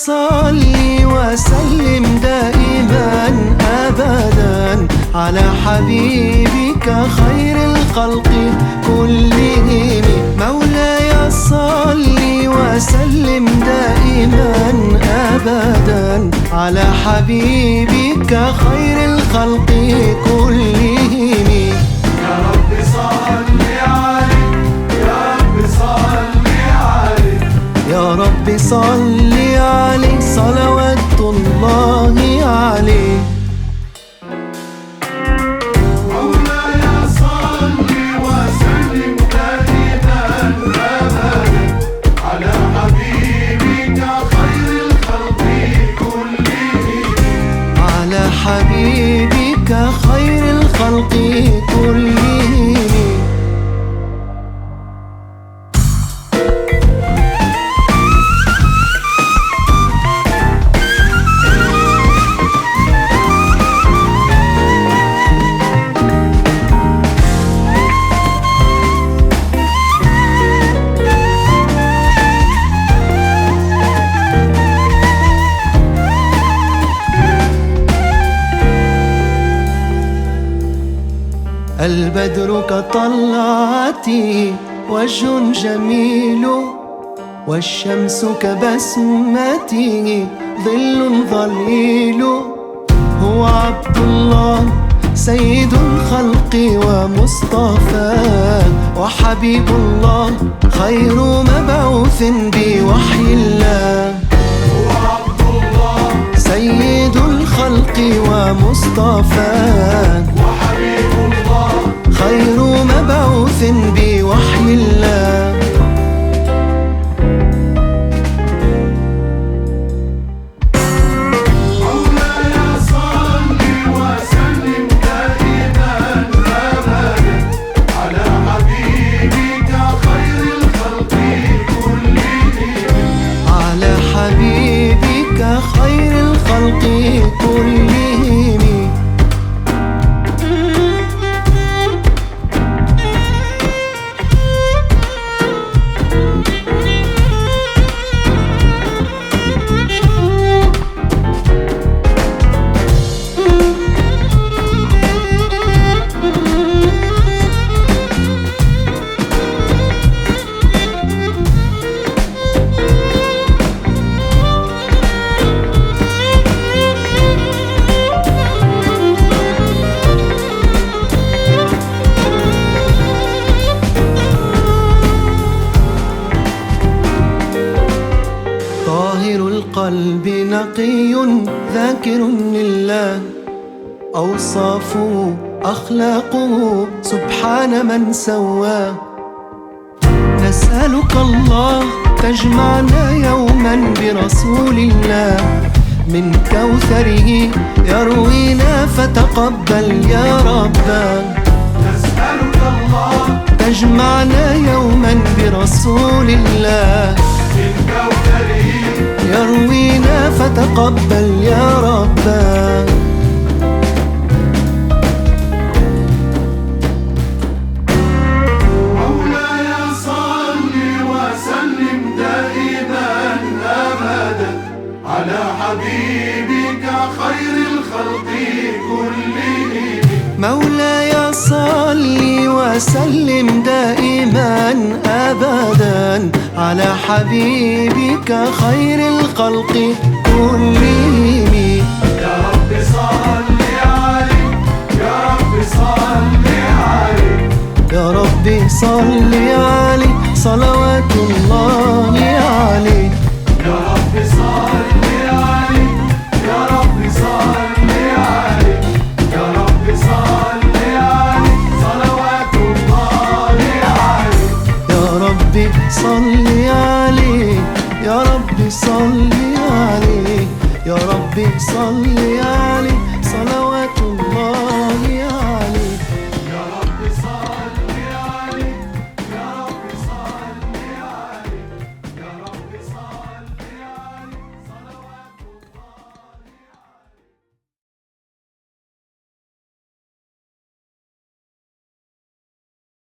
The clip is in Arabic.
صل وسلم دائما أبدا على حبيبك خير الخلق كلهم. مولاي صل وسلم دائما أبدا على حبيبك خير الخلق كلهم. يا رب صل عليه، يا رب صل عليه، يا رب صل عليه صلوات الله عليه. مولاي صل وسلم دائما أبدا على حبيبك خير الخلق كلهم. على حبيبك خير الخلق كلهم. البدر كطلعتي وجه جميل، والشمس كبسمته ظل ظليل. هو عبد الله سيد الخلق ومصطفى، وحبيب الله خير مبعوث بوحي الله. هو عبد الله سيد الخلق ومصطفى، وحبيب الله خير مبعوث بوحي الله. مولاي صل وسلم دائما أبدا على حبيبك خير الخلق كلهم. على حبيبك خير الخلق كلهم. طاهر القلب نقي ذاكر لله، أوصافه أخلاقه سبحان من سواه. نسألك الله تجمعنا يوما برسول الله، من كوثره يروينا فتقبل يا ربنا. نسألك الله تجمعنا يوما برسول الله، من كوثره يروينا فتقبل يا ربنا. مولاي صل وسلم دائما أبدا على حبيبك خير الخلق كلهم. مولاي صل وسلم دائما أبدا على حبيبك خير الخلق كلهم. يا رب صل عليه، يا رب صل عليه، يا رب صل عليه صلوات الله عليه. يا رب صل عليه، يا رب صل عليه، يا رب صل عليه صلوات الله عليه. يا رب صل عليه، يا رب صل عليه، يا رب صل عليه صلوات الله